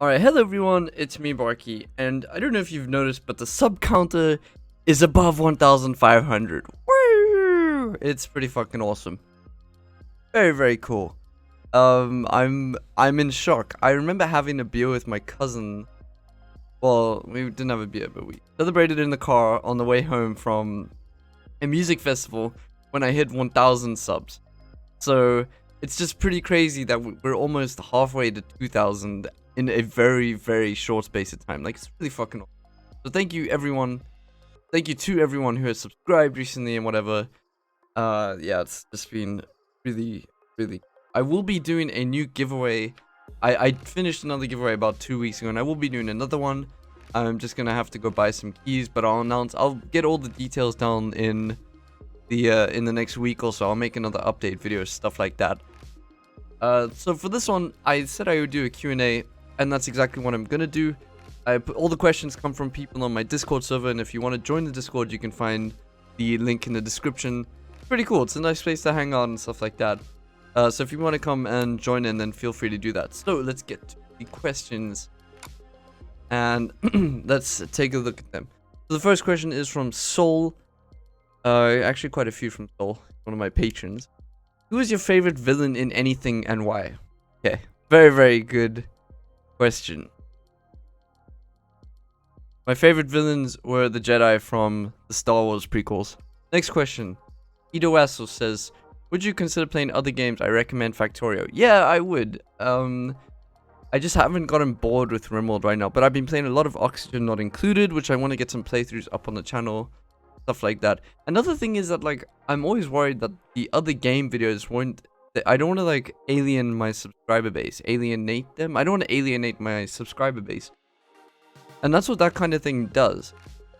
Alright, hello everyone, it's me BaRKy, and I don't know if you've noticed, but the sub counter is above 1,500. Woo! It's pretty fucking awesome. Very, very cool. I'm in shock. I remember having a beer with my cousin. Well, we didn't have a beer, but we celebrated in the car on the way home from a music festival when I hit 1,000 subs. So, it's just pretty crazy that we're almost halfway to 2,000 in a very, very short space of time. Like, it's really fucking awesome. So thank you everyone. Thank you to everyone who has subscribed recently and whatever. Yeah, it's just been really, really. I will be doing a new giveaway. I finished another giveaway about 2 weeks ago, and I will be doing another one. I'm just gonna have to go buy some keys, but I'll get all the details down in the next week or so. I'll make another update video, stuff like that. So for this one, I said I would do a Q&A, and that's exactly what I'm gonna do. All the questions come from people on my Discord server, and if you want to join the Discord, you can find the link in the description. It's pretty cool. It's a nice place to hang out and stuff like that. So if you want to come and join in, then feel free to do that. So let's get to the questions, and let's take a look at them. So the first question is from Soul. Actually quite a few from Soul, one of my patrons. Who is your favorite villain in anything and why? Okay, very, very good question. My favorite villains were the Jedi from the Star Wars prequels. Next question. Ido Wassel says, would you consider playing other games? I recommend Factorio. Yeah, I would. I just haven't gotten bored with Rimworld right now, but I've been playing a lot of Oxygen Not Included, which I want to get some playthroughs up on the channel. Stuff like that. Another thing is that, like, I'm always worried that the other game videos won't... I don't want to, like, alien my subscriber base. Alienate them? I don't want to alienate my subscriber base. And that's what that kind of thing does.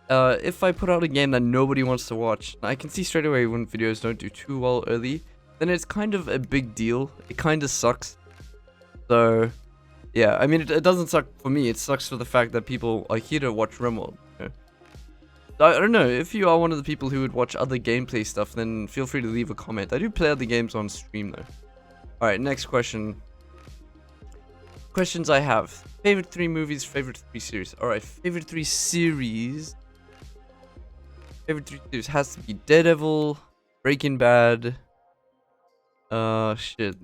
If I put out a game that nobody wants to watch, I can see straight away when videos don't do too well early, then it's kind of a big deal. It kind of sucks. So, yeah, I mean, it doesn't suck for me. It sucks for the fact that people are here to watch Rimworld. I don't know, if you are one of the people who would watch other gameplay stuff, then feel free to leave a comment. I do play other games on stream though. Alright, next question. Questions I have. Favorite 3 movies, favorite 3 series. Alright, favorite 3 series. Favorite 3 series has to be Daredevil, Breaking Bad. Shit.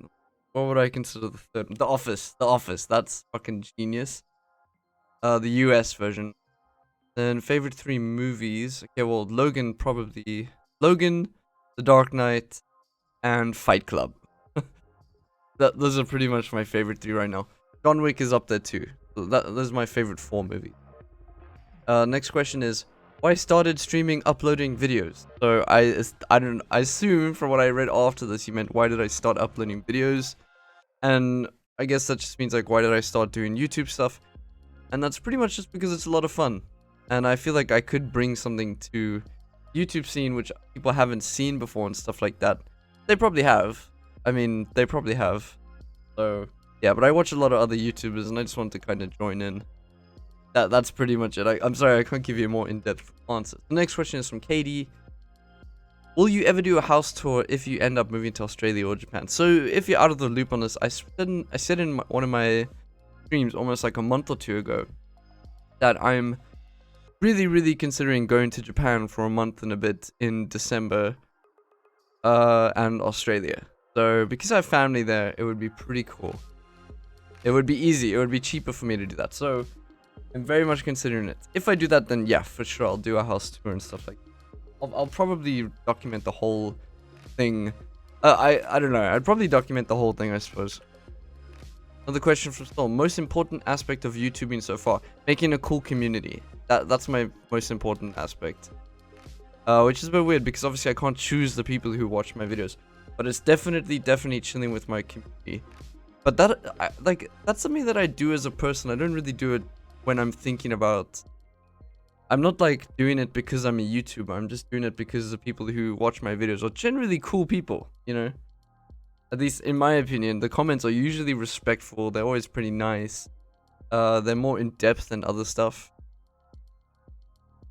What would I consider the third one? The Office. The Office. That's fucking genius. The US version. Then favorite 3 movies. Okay, well, Logan probably. Logan, The Dark Knight, and Fight Club. Those are pretty much my favorite 3 right now. John Wick is up there too. Those are my favorite 4 movies. Next question is, why started streaming, uploading videos? So I assume from what I read after this, you meant why did I start uploading videos? And I guess that just means like why did I start doing YouTube stuff? And that's pretty much just because it's a lot of fun. And I feel like I could bring something to YouTube scene which people haven't seen before and stuff like that. They probably have. I mean, they probably have. So, yeah, but I watch a lot of other YouTubers and I just want to kind of join in. That's pretty much it. I'm sorry, I can't give you a more in-depth answer. The next question is from Katie. Will you ever do a house tour if you end up moving to Australia or Japan? So, if you're out of the loop on this, I said in one of my streams almost like a month or 2 ago that I'm really, really considering going to Japan for a month and a bit in December, and Australia. So, because I have family there, it would be pretty cool. It would be easy. It would be cheaper for me to do that. So, I'm very much considering it. If I do that, then yeah, for sure, I'll do a house tour and stuff like that. I'll probably document the whole thing. I don't know. I'd probably document the whole thing, I suppose. Another question from Storm. Most important aspect of YouTubing so far? Making a cool community. That's my most important aspect. Which is a bit weird because obviously I can't choose the people who watch my videos. But it's definitely chilling with my community. But that's something that I do as a person. I don't really do it when I'm thinking about... I'm not like doing it because I'm a YouTuber. I'm just doing it because the people who watch my videos are generally cool people, you know? At least in my opinion, the comments are usually respectful. They're always pretty nice. They're more in-depth than other stuff.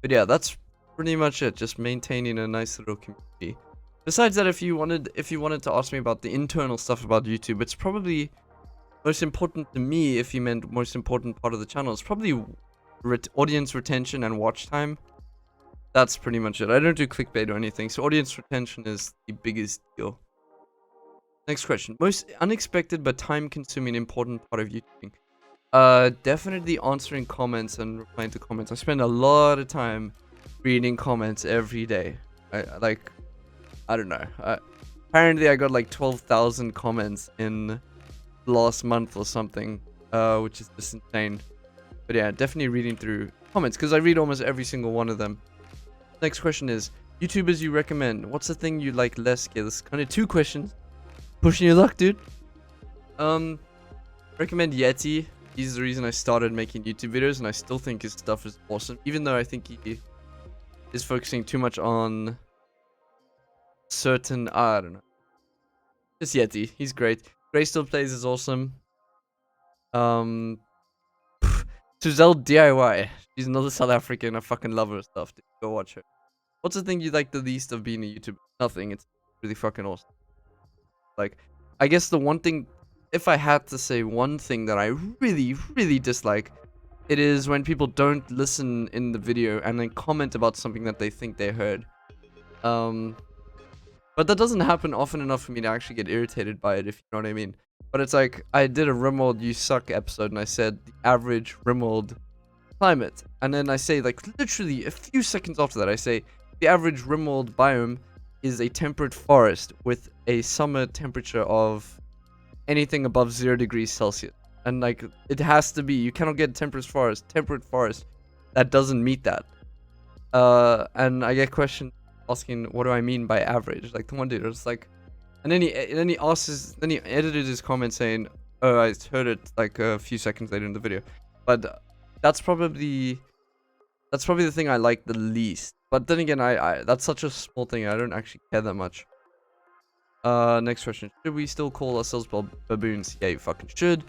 But yeah, that's pretty much it. Just maintaining a nice little community. Besides that, if you wanted to ask me about the internal stuff about YouTube, it's probably Most important to me, if you meant most important part of the channel, is probably audience retention and watch time. That's pretty much it. I don't do clickbait or anything, so audience retention is the biggest deal. Next question. Most unexpected but time-consuming important part of YouTubing. Definitely answering comments and replying to comments. I spend a lot of time reading comments every day. I don't know. Apparently I got like 12,000 comments in last month or something, which is just insane. But yeah, definitely reading through comments because I read almost every single one of them. Next question is, YouTubers you recommend. What's the thing you like less? Okay, this is kind of 2 questions. Pushing your luck, dude. Recommend Yeti. He's the reason I started making YouTube videos, and I still think his stuff is awesome, even though I think he is focusing too much on certain, I don't know. Just Yeti. He's great. Gray Still Plays is awesome. Suzelle DIY. She's another South African. I fucking love her stuff. Dude. Go watch her. What's the thing you like the least of being a YouTuber? Nothing. It's really fucking awesome. Like, I guess the one thing, if I had to say one thing that I really, really dislike, it is when people don't listen in the video and then comment about something that they think they heard. But that doesn't happen often enough for me to actually get irritated by it, if you know what I mean. But it's like, I did a Rimworld You Suck episode, and I said the average Rimworld climate. And then I say, like, literally a few seconds after that, I say the average Rimworld biome is a temperate forest with a summer temperature of anything above 0 degrees Celsius. And, like, it has to be. You cannot get temperate forest that doesn't meet that. And I get questions asking, what do I mean by average? Like, come on, dude. It's like, and then he edited his comment saying, oh, I heard it like a few seconds later in the video. But that's probably the thing I like the least. But then again, I that's such a small thing. I don't actually care that much. Next question. Should we still call ourselves baboons? Yeah, you fucking should.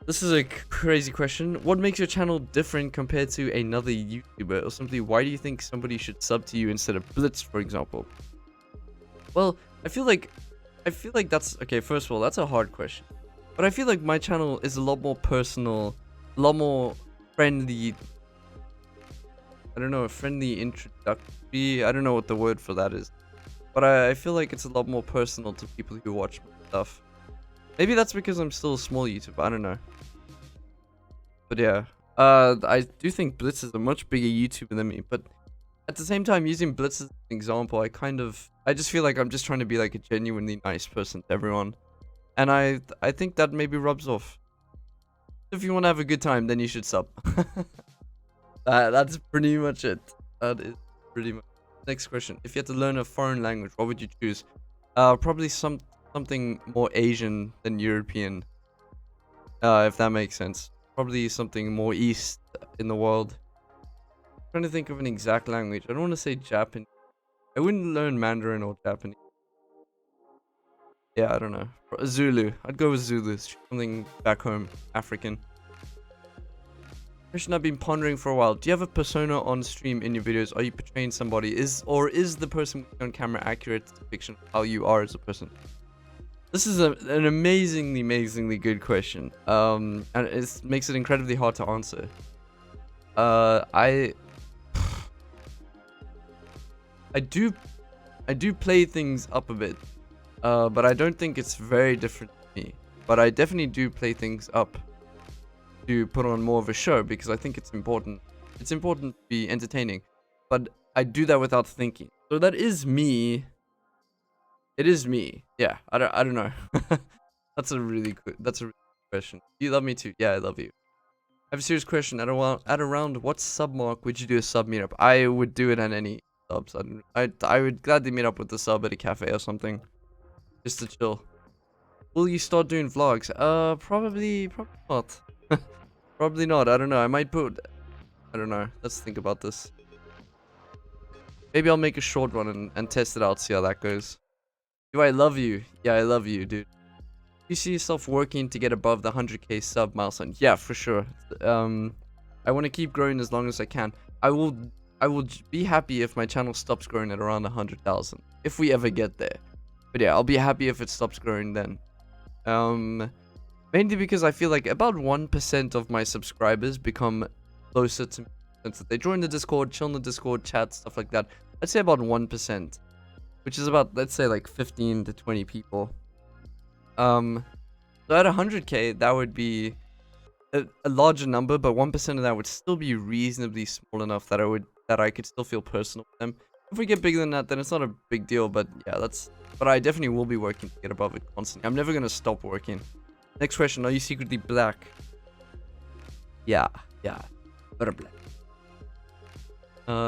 This is a crazy question. What makes your channel different compared to another YouTuber? Or simply, why do you think somebody should sub to you instead of Blitz, for example? Well, I feel like that's... Okay, first of all, that's a hard question. But I feel like my channel is a lot more personal, a lot more friendly. I don't know, a friendly introductory. I don't know what the word for that is. But I feel like it's a lot more personal to people who watch my stuff. Maybe that's because I'm still a small YouTuber, I don't know. But yeah, I do think Blitz is a much bigger YouTuber than me, but at the same time, using Blitz as an example, I just feel like I'm just trying to be like a genuinely nice person to everyone. And I think that maybe rubs off. If you want to have a good time, then you should sub. That's pretty much it. That is pretty much. Next question. If you had to learn a foreign language, what would you choose? Probably something more Asian than European. If that makes sense. Probably something more East in the world. I'm trying to think of an exact language. I don't want to say Japanese. I wouldn't learn Mandarin or Japanese. Yeah, I don't know. Zulu. I'd go with Zulu. Something back home. African. Question I've been pondering for a while. Do you have a persona on stream in your videos? Are you portraying somebody? Is the person on camera accurate depiction of how you are as a person? This is an amazingly good question. And it makes it incredibly hard to answer. I do play things up a bit. But I don't think it's very different to me. But I definitely do play things up to put on more of a show because I think it's important. It's important to be entertaining. But I do that without thinking. So that is me. It is me. Yeah, I don't know. That's a really good question. Do you love me too? Yeah, I love you. I have a serious question. At around what sub mark would you do a sub meetup? I would do it at any subs. I would gladly meet up with the sub at a cafe or something. Just to chill. Will you start doing vlogs? Probably not. Probably not. I don't know. I might put... I don't know. Let's think about this. Maybe I'll make a short one and test it out, see how that goes. Do I love you? Yeah, I love you, dude. You see yourself working to get above the 100k sub milestone? Yeah, for sure. I want to keep growing as long as I can. I will be happy if my channel stops growing at around 100,000. If we ever get there. But yeah, I'll be happy if it stops growing then. Mainly because I feel like about 1% of my subscribers become closer to me. Since they join the Discord, chill in the Discord, chat, stuff like that. I'd say about 1%, which is about, let's say, like 15 to 20 people. So at 100k, that would be a larger number, but 1% of that would still be reasonably small enough that I could still feel personal with them. If we get bigger than that, then it's not a big deal. But yeah, but I definitely will be working to get above it constantly. I'm never gonna stop working. Next question: are you secretly black? Yeah, better black.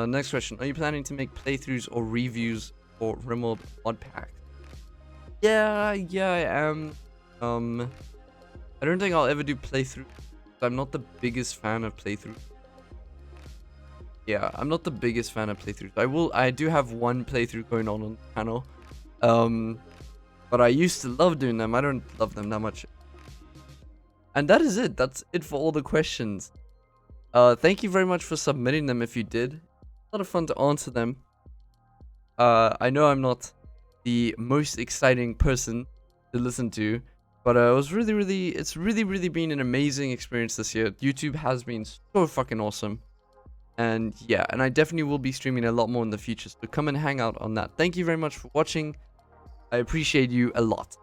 Next question: are you planning to make playthroughs or reviews for Rimworld mod pack? Yeah, I am. I don't think I'll ever do playthrough. I'm not the biggest fan of playthrough. Yeah, I'm not the biggest fan of playthroughs. I do have one playthrough going on the channel. But I used to love doing them. I don't love them that much. And that is it. That's it for all the questions. Thank you very much for submitting them if you did. A lot of fun to answer them. I know I'm not the most exciting person to listen to, but it's really been an amazing experience this year. YouTube has been so fucking awesome. And yeah, and I definitely will be streaming a lot more in the future, so come and hang out on that. Thank you very much for watching. I appreciate you a lot.